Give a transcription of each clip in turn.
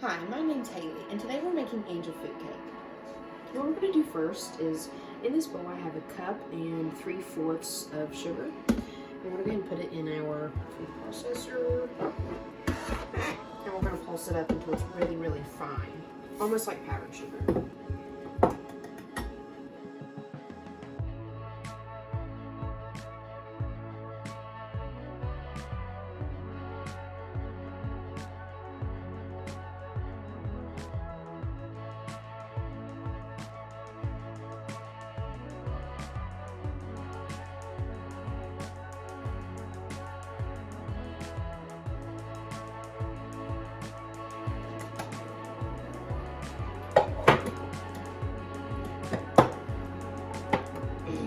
Hi, my name's Haley, and today we're making angel food cake. What we're going to do first is, in this bowl I have a cup and 3/4 of sugar. We're going to go ahead and put it in our food processor, and we're going to pulse it up until it's really, really fine, almost like powdered sugar.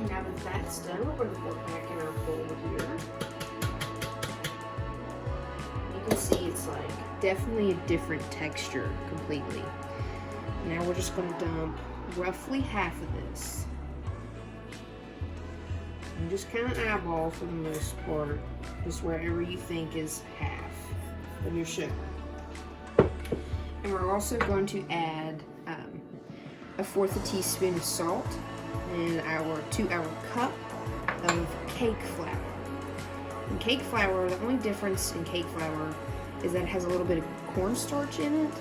Now that that's done, we're going to put it back in our bowl here. You can see it's like definitely a different texture completely. Now we're just going to dump roughly half of this. And just kind of eyeball for the most part, just wherever you think is half of your sugar. And we're also going to add 1/4 teaspoon of salt and our cup of cake flour. And cake flour, the only difference in cake flour is that it has a little bit of cornstarch in it.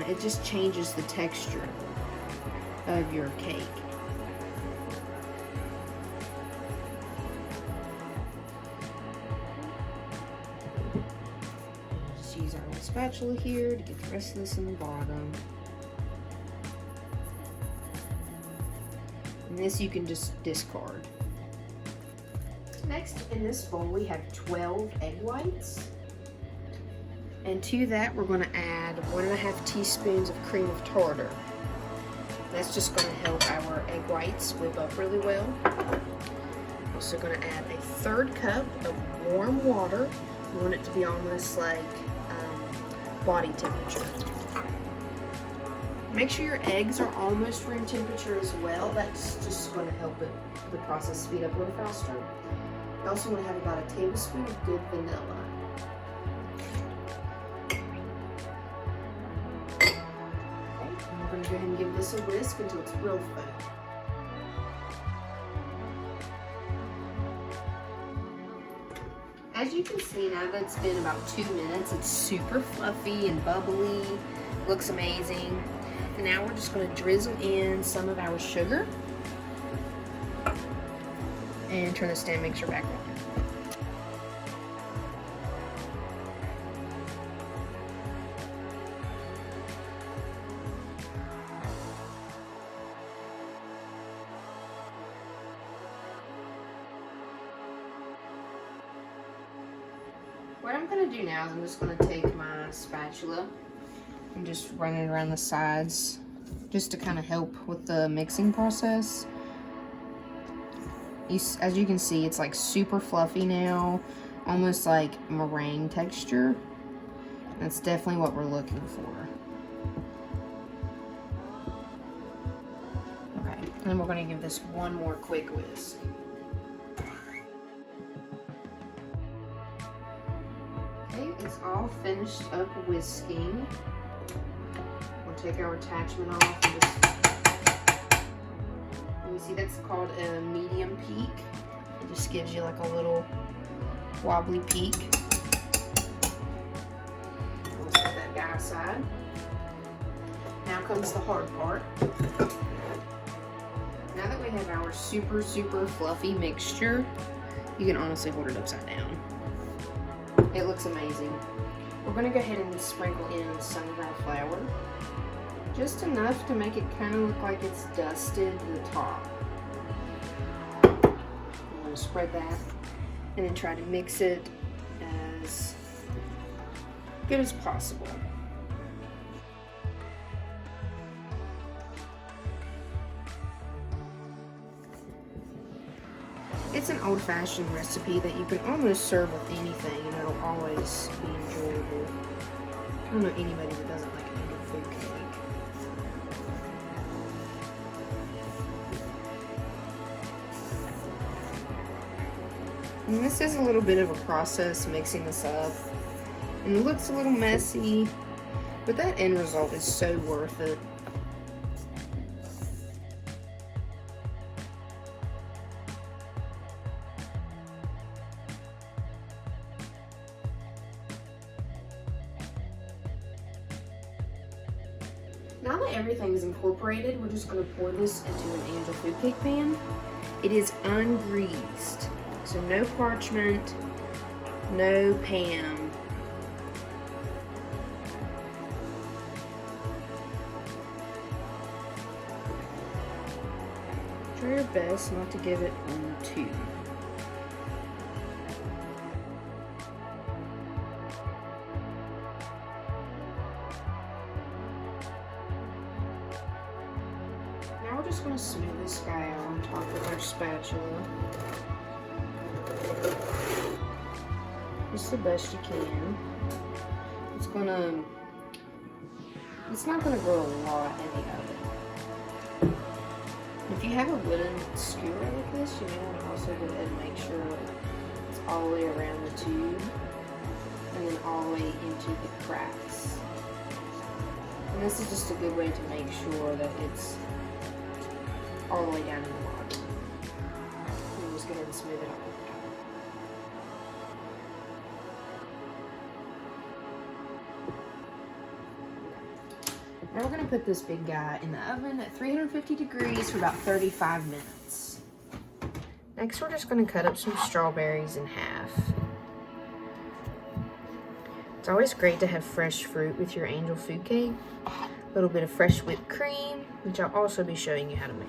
It just changes the texture of your cake. Just use our little spatula here to get the rest of this in the bottom. And this you can just discard. Next, in this bowl, we have 12 egg whites. And to that, we're going to add 1.5 teaspoons of cream of tartar. That's just going to help our egg whites whip up really well. Also going to add a 1/3 cup of warm water. We want it to be almost like body temperature. Make sure your eggs are almost room temperature as well. That's just going to help the process speed up a little faster. You also want to have about a tablespoon of good vanilla. Okay, and we're going to go ahead and give this a whisk until it's real foam. As you can see, now that it's been about 2 minutes, it's super fluffy and bubbly, looks amazing. And now we're just going to drizzle in some of our sugar and turn the stand mixer back on. What I'm going to do now is I'm just going to take my spatula and just run it around the sides just to kind of help with the mixing process. As you can see, it's like super fluffy now, almost like meringue texture. That's definitely what we're looking for. Okay, and then we're going to give this one more quick whisk. Okay, it's all finished up whisking. We'll take our attachment off and just, you see that's called a medium peak. It just gives you like a little wobbly peak. We'll set that guy aside. Now comes the hard part. Now that we have our super, super fluffy mixture, you can honestly hold it upside down. It looks amazing. We're going to go ahead and sprinkle in some of our flour. Just enough to make it kind of look like it's dusted to the top. I'm going to spread that and then try to mix it as good as possible. It's an old-fashioned recipe that you can almost serve with anything and it'll always be enjoyable. I don't know anybody that doesn't like an angel food cake. And this is a little bit of a process mixing this up. And it looks a little messy, But that end result is so worth it. Now that everything's incorporated, we're just going to pour this into an angel food cake pan. It is ungreased, so no parchment, no Pam. Try your best not to give it on two. Now we're just going to smooth this guy out on top with our spatula. Just the best you can. It's not gonna grow a lot in the oven. If you have a wooden skewer like this, you may want to also go ahead and make sure it's all the way around the tube and then all the way into the cracks. And this is just a good way to make sure that it's all the way down in the bottom. And just go ahead and smooth it out. Now we're going to put this big guy in the oven at 350 degrees for about 35 minutes. Next, we're just going to cut up some strawberries in half. It's always great to have fresh fruit with your angel food cake. A little bit of fresh whipped cream, which I'll also be showing you how to make.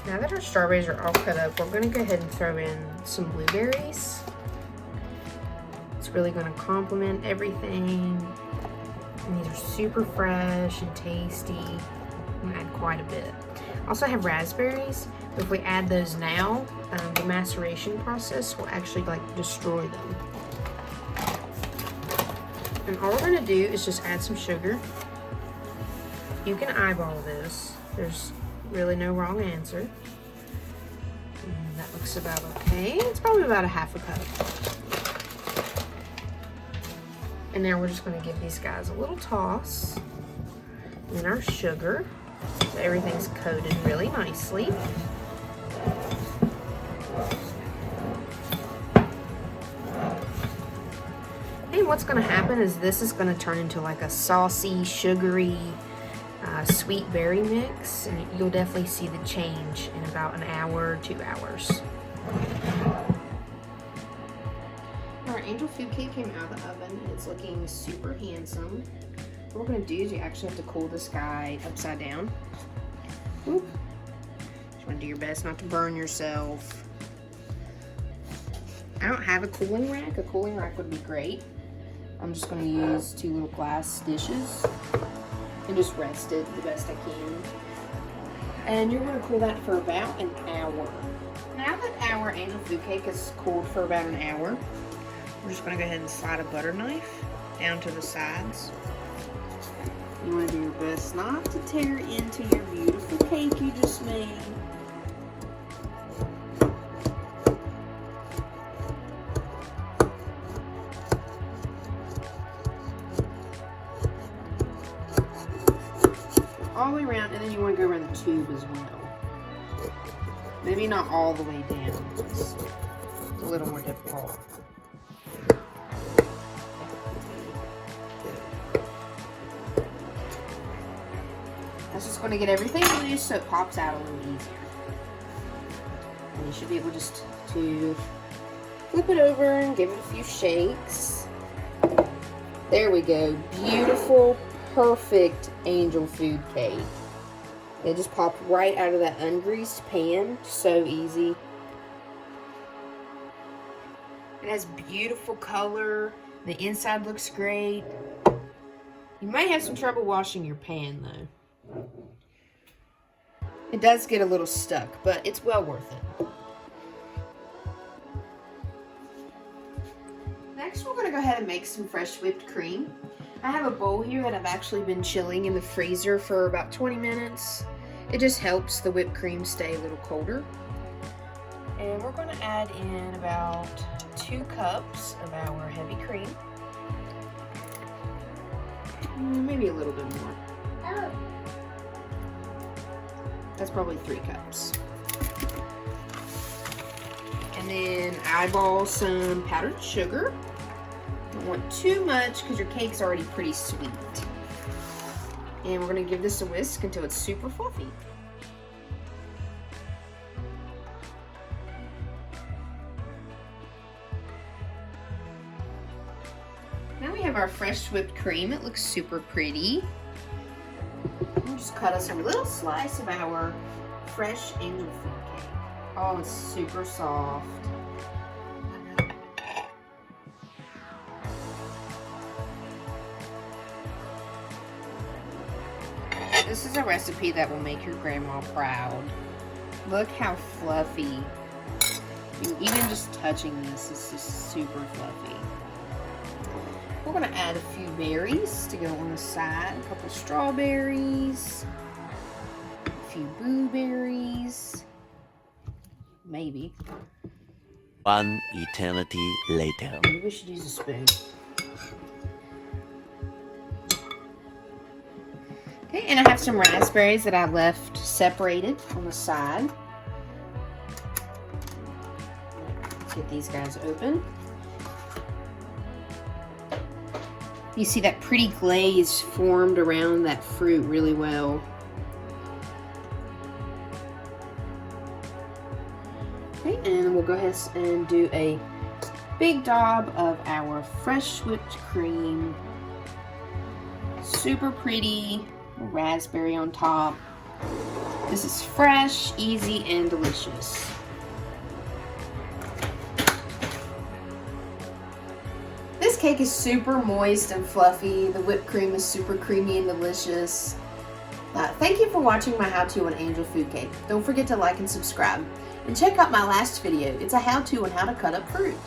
Now that our strawberries are all cut up, we're going to go ahead and throw in some blueberries. It's really going to complement everything. And these are super fresh and tasty. I'm going to add quite a bit. I also have raspberries, but if we add those now, the maceration process will actually destroy them. And all we're going to do is just add some sugar. You can eyeball this. There's really no wrong answer. And that looks about okay. It's probably about a half a cup. And now we're just going to give these guys a little toss. And then our sugar, so everything's coated really nicely. And what's going to happen is this is going to turn into like a saucy, sugary, sweet berry mix, and you'll definitely see the change in about an hour, 2 hours. Our angel food cake came out of the oven and it's looking super handsome. What we're going to do is you actually have to cool this guy upside down. Oop. Just want to do your best not to burn yourself. I don't have a cooling rack. A cooling rack would be great. I'm just going to use 2 little glass dishes and just rest it the best I can. And you're going to cool that for about an hour. Now that our angel food cake is cooled for about an hour, we're just going to go ahead and slide a butter knife down to the sides. You want to do your best not to tear into your beautiful cake you just made. All the way around, and then you want to go around the tube as well. Maybe not all the way down. It's a little more difficult. That's just going to get everything loose so it pops out a little easier. And you should be able just to flip it over and give it a few shakes. There we go. Beautiful, perfect angel food cake. It just popped right out of that ungreased pan. So easy. It has beautiful color. The inside looks great. You might have some trouble washing your pan though. It does get a little stuck, but it's well worth it. Next, we're going to go ahead and make some fresh whipped cream. I have a bowl here that I've actually been chilling in the freezer for about 20 minutes. It just helps the whipped cream stay a little colder. And we're going to add in about 2 cups of our heavy cream. Maybe a little bit more. Oh. That's probably 3 cups. And then eyeball some powdered sugar. Don't want too much because your cake's already pretty sweet. And we're going to give this a whisk until it's super fluffy. Now we have our fresh whipped cream. It looks super pretty. We'll just cut us a little slice of our fresh angel food cake. Oh, it's super soft. This is a recipe that will make your grandma proud. Look how fluffy. Even just touching this is just super fluffy. We're going to add a few berries to go on the side. A couple strawberries. A few blueberries. Maybe. One eternity later. Maybe we should use a spoon. Okay, and I have some raspberries that I left separated on the side. Let's get these guys open. You see that pretty glaze formed around that fruit really well. Okay, and we'll go ahead and do a big dob of our fresh whipped cream. Super pretty raspberry on top. This is fresh, easy, and delicious. This cake is super moist and fluffy. The whipped cream is super creamy and delicious. Thank you for watching my how-to on angel food cake. Don't forget to like and subscribe. And check out my last video. It's a how-to on how to cut up fruit.